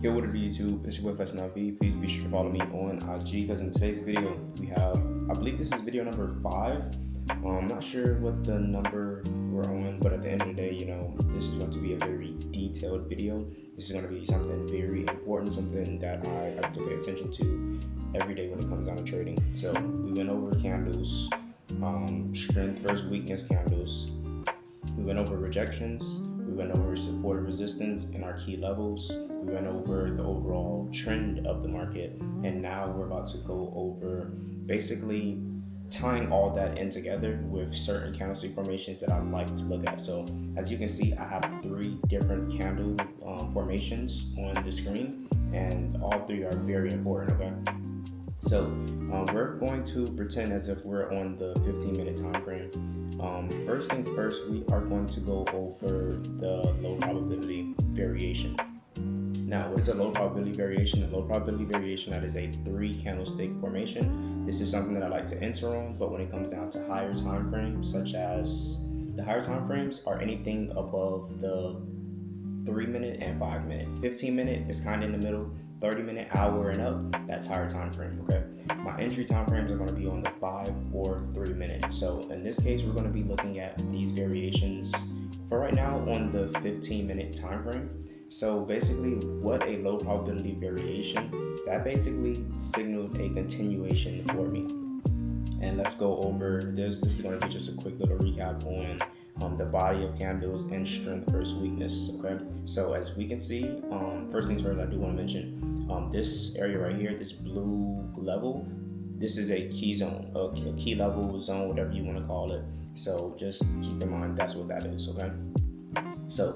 Yo, what up YouTube? It's your boy CashappJ3CAiv. Please be sure to follow me on IG because in today's video we have, I believe this is video number 5. I'm not sure what the number we're on, but at the end of the day, this is going to be a very detailed video. This is going to be something very important, something that I like to pay attention to every day when it comes down to trading. So we went over candles, strength versus weakness candles. We went over rejections. We went over support and resistance and our key levels. We went over the overall trend of the market. And now we're about to go over basically tying all that in together with certain candlestick formations that I like to look at. So as you can see, I have 3 different candle formations on the screen, and all 3 are very important, okay? So we're going to pretend as if we're on the 15-minute time frame. First things first, we are going to go over the low probability variation. Now, what is a low probability variation? A low probability variation, that is a 3 candlestick formation. This is something that I like to enter on, but when it comes down to higher time frames, such as the higher time frames are anything above the 3-minute and 5-minute. 15-minute is kind of in the middle. 30-minute, hour, and up, that's higher time frame, okay? My entry time frames are going to be on the 5 or 3-minute. So in this case, we're going to be looking at these variations for right now on the 15-minute time frame. So basically, what a low probability variation, that basically signaled a continuation for me. And let's go over this. This is going to be just a quick little recap on the body of candles and strength versus weakness, okay? So as we can see, first things first, I do want to mention this area right here, this blue level, this is a key zone, a key level zone, whatever you want to call it. So just keep in mind that's what that is, okay? So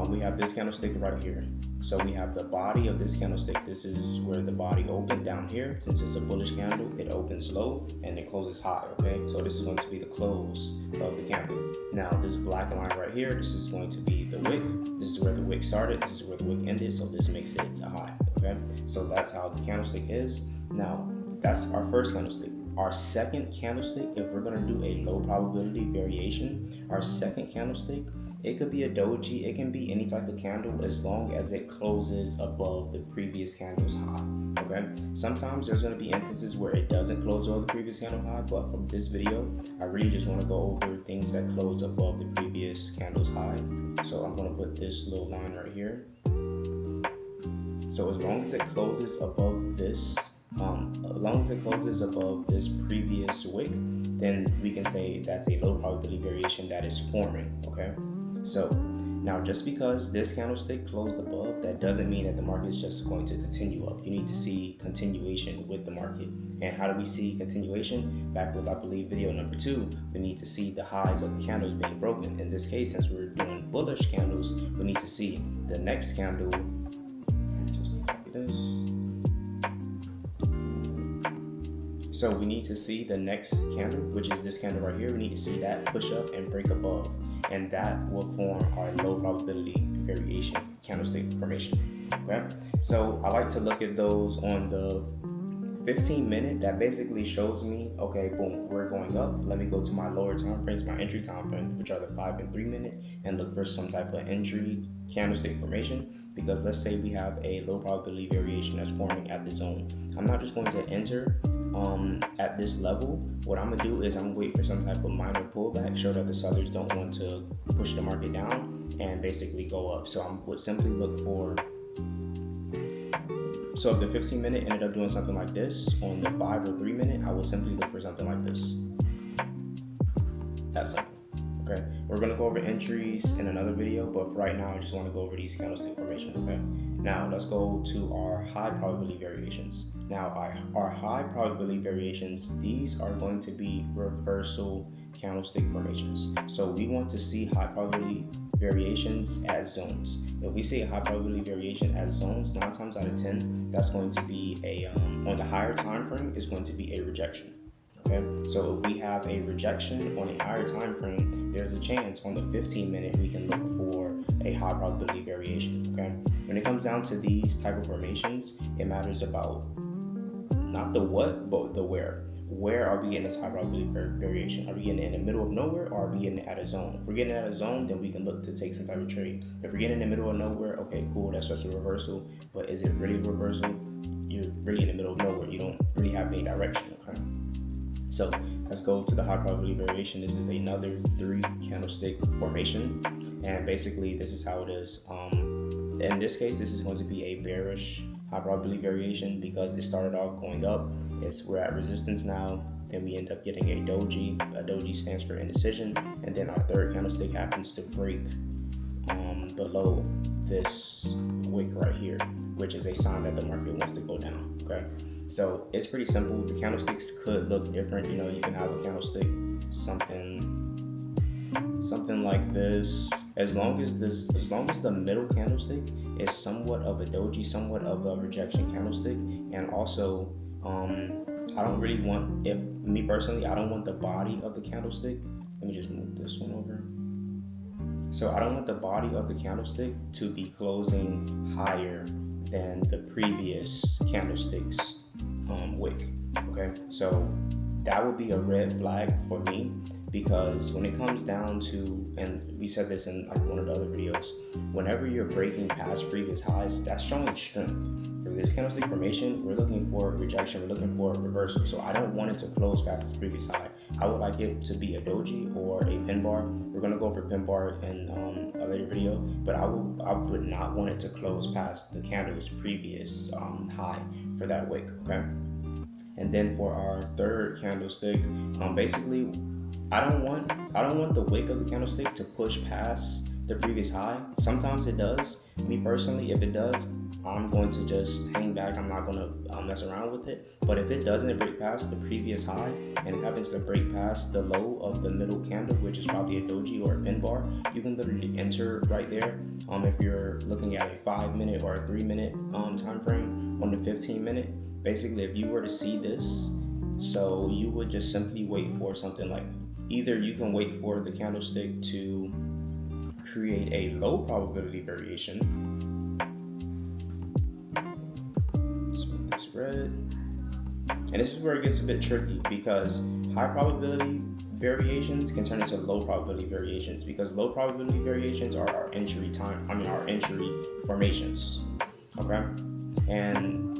we have this candlestick right here. So we have the body of this candlestick. This is where the body opened down here. Since it's a bullish candle, it opens low and it closes high, okay? So this is going to be the close of the candle. Now this black line right here, this is going to be the wick. This is where the wick started. This is where the wick ended. So this makes it a high, okay? So that's how the candlestick is. Now that's our first candlestick. Our second candlestick, if we're gonna do a low probability variation, our second candlestick, it could be a doji, it can be any type of candle as long as it closes above the previous candle's high, okay? Sometimes there's gonna be instances where it doesn't close above the previous candle high, but from this video, I really just wanna go over things that close above the previous candle's high. So I'm gonna put this little line right here. So as long as it closes above this, previous wick, then we can say that's a low probability variation that is forming, okay? So now just because this candlestick closed above, that doesn't mean that the market is just going to continue up. You need to see continuation with the market. And how do we see continuation? Back with, I believe, video number 2, we need to see the highs of the candles being broken. In this case, since we're doing bullish candles, we need to see the next candle. Just copy this. So we need to see the next candle, which is this candle right here. We need to see that push up and break above, and that will form our low probability variation candlestick formation, okay? So I like to look at those on the 15-minute. That basically shows me, okay, boom, we're going up. Let me go to my lower time frames, my entry time frames, which are the 5 and 3-minute, and look for some type of entry candlestick formation, because let's say we have a low probability variation that's forming at the zone. I'm not just going to enter at this level. What I'm gonna do is I'm gonna wait for some type of minor pullback, show that the sellers don't want to push the market down and basically go up. So I would simply look for, so if the 15-minute ended up doing something like this, on the 5 or 3-minute, I will simply look for something like this. That's simple. Okay, we're gonna go over entries in another video, but for right now, I just want to go over these candlestick formations. Okay, now let's go to our high probability variations. Now, our high probability variations, these are going to be reversal candlestick formations. So we want to see high probability variations as zones. If we see a high probability variation as zones, 9 times out of 10, that's going to be a on the higher time frame is going to be a rejection. Okay, so if we have a rejection on a higher time frame, there's a chance on the 15-minute we can look for a high probability variation. Okay, when it comes down to these type of formations, it matters about not the what, but the where. Where are we getting this high probability variation? Are we getting it in the middle of nowhere, or are we getting it at a zone? If we're getting it at a zone, then we can look to take some type of trade. If we're getting in the middle of nowhere, okay, cool, that's just a reversal. But is it really a reversal? You're really in the middle of nowhere. You don't really have any direction, okay? So let's go to the high probability variation. This is another 3 candlestick formation, and basically this is how it is. In this case, this is going to be a bearish high probability variation because it started off going up. We're at resistance now. Then we end up getting a doji. A doji stands for indecision, and then our third candlestick happens to break below this wick right here, which is a sign that the market wants to go down. Okay, so it's pretty simple. The candlesticks could look different. You know, you can have a candlestick something like this. As long as the middle candlestick is somewhat of a doji, somewhat of a rejection candlestick, and also I don't really want, me personally, I don't want the body of the candlestick. Let me just move this one over. So I don't want the body of the candlestick to be closing higher than the previous candlestick's wick. Okay, so that would be a red flag for me, because when it comes down to, and we said this in like one of the other videos, whenever you're breaking past previous highs, that's showing strength. For this candlestick formation, we're looking for rejection, we're looking for a reversal. So I don't want it to close past its previous high. I would like it to be a doji or a pin bar. We're gonna go over pin bar in a later video, but I would not want it to close past the candle's previous high for that wick, okay? And then for our third candlestick, basically, I don't want the wick of the candlestick to push past the previous high. Sometimes it does. Me personally, if it does, I'm going to just hang back. I'm not going to mess around with it. But if it doesn't break past the previous high and it happens to break past the low of the middle candle, which is probably a doji or a pin bar, you can literally enter right there. If you're looking at a 5-minute or a 3-minute time frame on the 15-minute, basically if you were to see this, so you would just simply wait for something like, either you can wait for the candlestick to create a low probability variation. This red, and this is where it gets a bit tricky, because high probability variations can turn into low probability variations, because low probability variations are our entry formations. Okay, and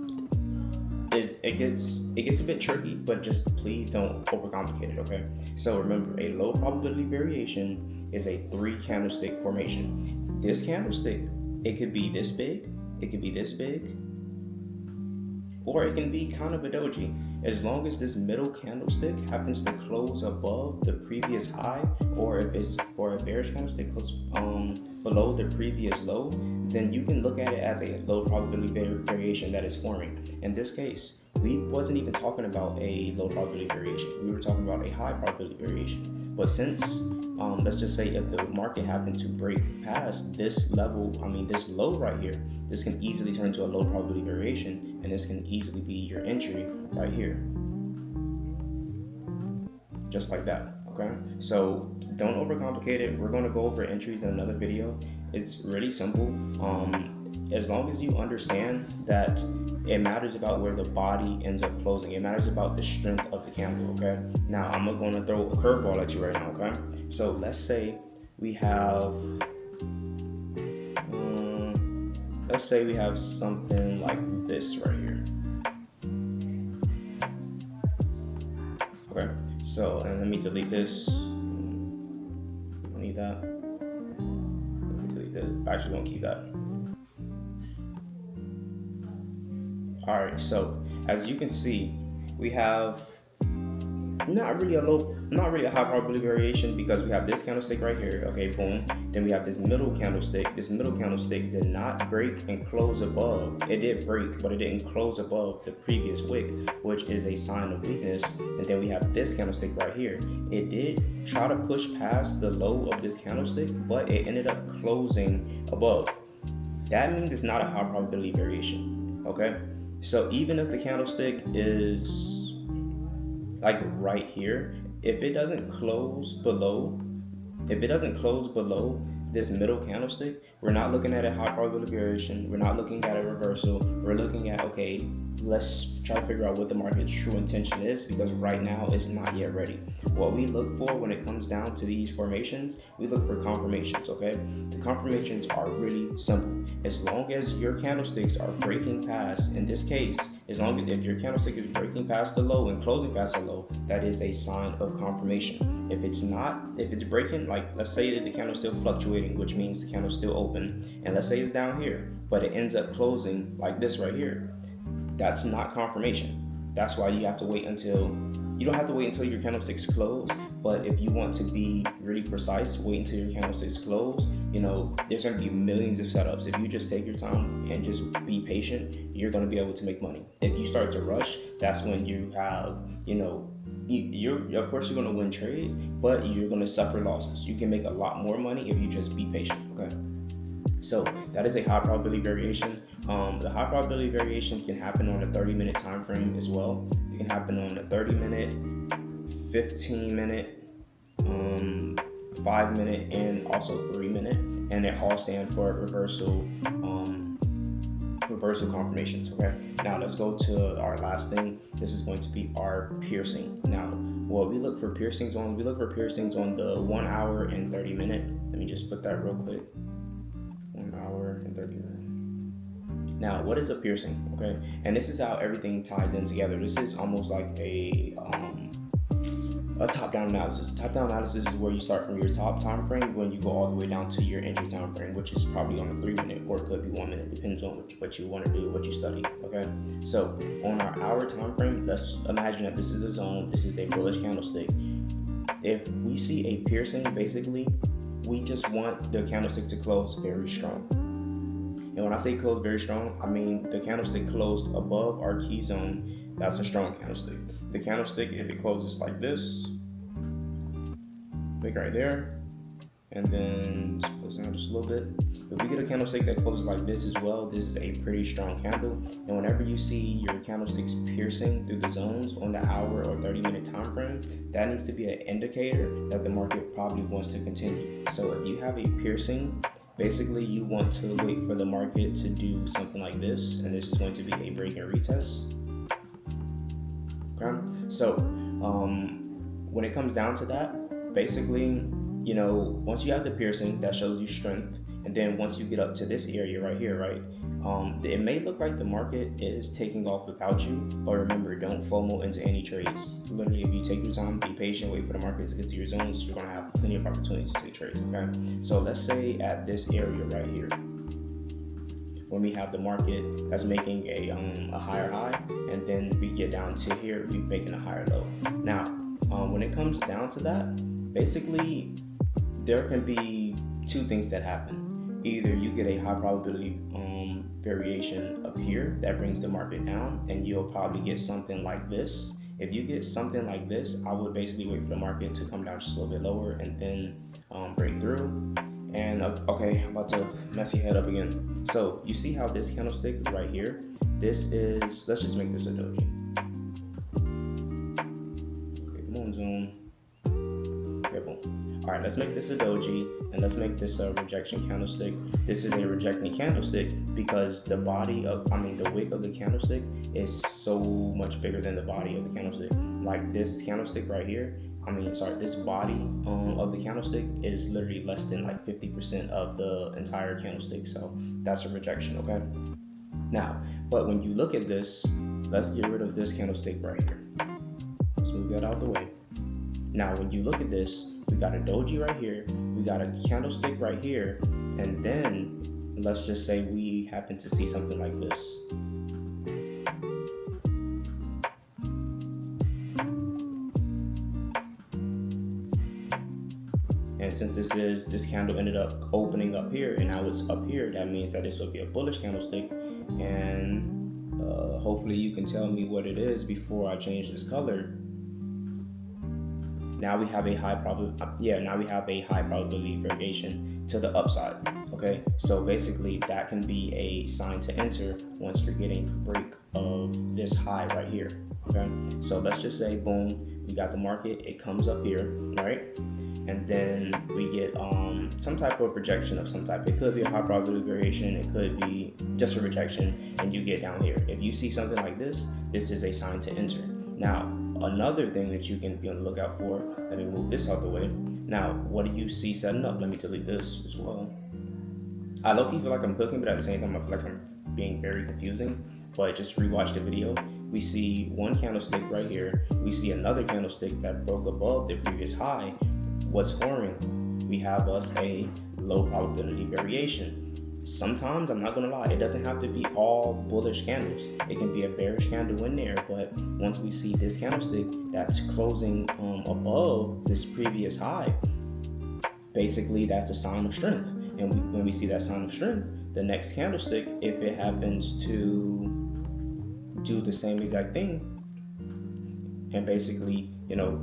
it gets a bit tricky, but just please don't overcomplicate it. Okay, so remember, a low probability variation is a 3 candlestick formation. This candlestick, it could be this big, it could be this big, or it can be kind of a doji. As long as this middle candlestick happens to close above the previous high, or if it's for a bearish candlestick close below the previous low, then you can look at it as a low probability variation that is forming. In this case, we wasn't even talking about a low probability variation. We were talking about a high probability variation. But since, let's just say if the market happened to break past this level, this low right here, this can easily turn into a low probability variation, and this can easily be your entry right here. Just like that, okay? So don't overcomplicate it. We're gonna go over entries in another video. It's really simple. As long as you understand that it matters about where the body ends up closing. It matters about the strength of the candle, okay? Now, I'm gonna throw a curveball at you right now, okay? So let's say we have, something like this right here. Okay, so, and let me delete this. We don't need that. Let me delete this. Actually, don't keep that. All right, so as you can see, we have not really a high probability variation, because we have this candlestick right here. Okay, boom. Then we have this middle candlestick. This middle candlestick did not break and close above. It did break, but it didn't close above the previous wick, which is a sign of weakness. And then we have this candlestick right here. It did try to push past the low of this candlestick, but it ended up closing above. That means it's not a high probability variation, okay? So even if the candlestick is like right here, if it doesn't close below this middle candlestick, we're not looking at a high probability variation. We're not looking at a reversal. We're looking at, okay, let's try to figure out what the market's true intention is, because right now it's not yet ready. What we look for when it comes down to these formations, we look for confirmations, okay? The confirmations are really simple. As long as your candlesticks are breaking past, in this case, as long as if your candlestick is breaking past the low and closing past the low, that is a sign of confirmation. If it's not, if it's breaking, like let's say that the candle's still fluctuating, which means the candle's still open, and let's say it's down here, but it ends up closing like this right here, that's not confirmation. That's why you have to wait until, you don't have to wait until your candlesticks close, but if you want to be really precise, wait until your candlesticks close. You know, there's going to be millions of setups. If you just take your time and just be patient, you're going to be able to make money. If you start to rush, that's when you have, you know, you're of course you're going to win trades, but you're going to suffer losses. You can make a lot more money if you just be patient, okay? So that is a high probability variation. The high probability variation can happen on a 30-minute time frame as well. It can happen on a 30-minute, 15-minute, 5-minute, and also 3-minute, and they all stand for reversal confirmations. Okay, now let's go to our last thing. This is going to be our piercing. Now, what we look for piercings on, the 1 hour and 30 minute. Let me just put that real quick. 1 hour and 30 minutes. Now, what is a piercing? Okay, and this is how everything ties in together. This is almost like a top-down analysis. Top-down analysis is where you start from your top time frame when you go all the way down to your entry time frame, which is probably on a 3-minute or it could be 1 minute, depends on what you want to do, what you study. Okay, so on our hour time frame, let's imagine that this is a zone. This is a bullish candlestick. If we see a piercing, basically, we just want the candlestick to close very strong. And when I say close very strong, I mean the candlestick closed above our key zone. That's a strong candlestick. The candlestick, if it closes like this, like right there, and then close down just a little bit. If we get a candlestick that closes like this as well, this is a pretty strong candle. And whenever you see your candlesticks piercing through the zones on the hour or 30-minute time frame, that needs to be an indicator that the market probably wants to continue. So if you have a piercing, basically you want to wait for the market to do something like this, and this is going to be a break and retest. Okay, so when it comes down to that, basically, you know, once you have the piercing, that shows you strength. And then once you get up to this area right here, right, it may look like the market is taking off without you, but remember, don't FOMO into any trades. Literally, if you take your time, be patient, wait for the market to get to your zones, you're going to have plenty of opportunities to take trades, okay? So let's say at this area right here, when we have the market that's making a higher high, and then we get down to here, we're making a higher low. Now, when it comes down to that, basically, there can be two things that happen. Either you get a high probability variation up here that brings the market down, and you'll probably get something like this. If you get something like this, I would basically wait for the market to come down just a little bit lower and then break through. And okay, I'm about to mess your head up again. So you see how this candlestick right here, this is, let's just make this a doji. Okay, come on, zoom. Okay, boom. All right, let's make this a doji, and let's make this a rejection candlestick. This is a rejecting candlestick because the wick of the candlestick is so much bigger than the body of the candlestick. Like this candlestick right here, this body of the candlestick is literally less than like 50% of the entire candlestick. So that's a rejection, okay? Now, but when you look at this, let's get rid of this candlestick right here. Let's move that out of the way. Now, when you look at this, we got a doji right here, we got a candlestick right here, and then let's just say we happen to see something like this. And since this candle ended up opening up here, and now it's up here, that means that this will be a bullish candlestick. And hopefully you can tell me what it is before I change this color. Now we have a high probability variation to the upside. Okay, so basically that can be a sign to enter once you're getting a break of this high right here. Okay, so let's just say, boom, we got the market, it comes up here, right? And then we get some type of rejection of some type. It could be a high probability variation, it could be just a rejection, and you get down here. If you see something like this, this is a sign to enter. Now, another thing that you can be on the lookout for, let me move this out the way. Now, what do you see setting up? Let me delete this as well. I low-key feel like I'm cooking, but at the same time, I feel like I'm being very confusing. But just rewatch the video. We see one candlestick right here. We see another candlestick that broke above the previous high. What's forming? We have us a low probability variation. Sometimes, I'm not gonna lie, it doesn't have to be all bullish candles. It can be a bearish candle in there, but once we see this candlestick that's closing above this previous high, basically that's a sign of strength. And when we see that sign of strength, the next candlestick, if it happens to do the same exact thing and basically,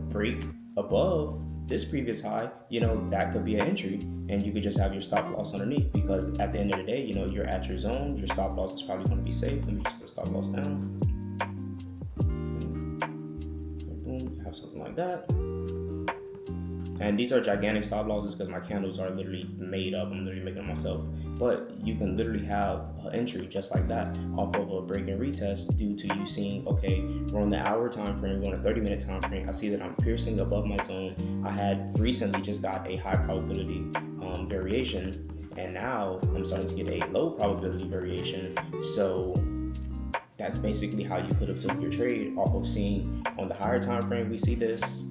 break above this previous high, that could be an entry, and you could just have your stop loss underneath, because at the end of the day, you're at your zone, your stop loss is probably going to be safe. Let me just put stop loss down. Okay. Boom, you have something like that. And these are gigantic stop losses because my candles are literally made up. I'm literally making them myself. But you can literally have an entry just like that off of a break and retest due to you seeing, okay, we're on the hour time frame, we're on a 30-minute time frame. I see that I'm piercing above my zone. I had recently just got a high probability variation, and now I'm starting to get a low probability variation. So that's basically how you could have took your trade off of seeing on the higher time frame. We see this.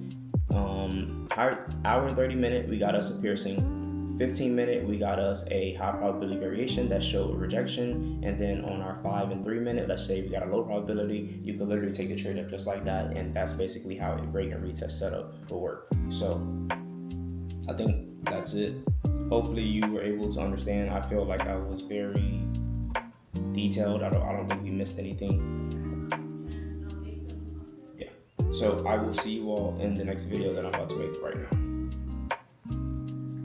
Hour and 30-minute, we got us a piercing. 15-minute, we got us a high probability variation that showed a rejection. And then on our 5 and 3-minute, let's say we got a low probability, you could literally take the trade up just like that. And that's basically how a break and retest setup will work. So I think that's it. Hopefully you were able to understand. I feel like I was very detailed. I don't think we missed anything. So I will see you all in the next video that I'm about to make right now.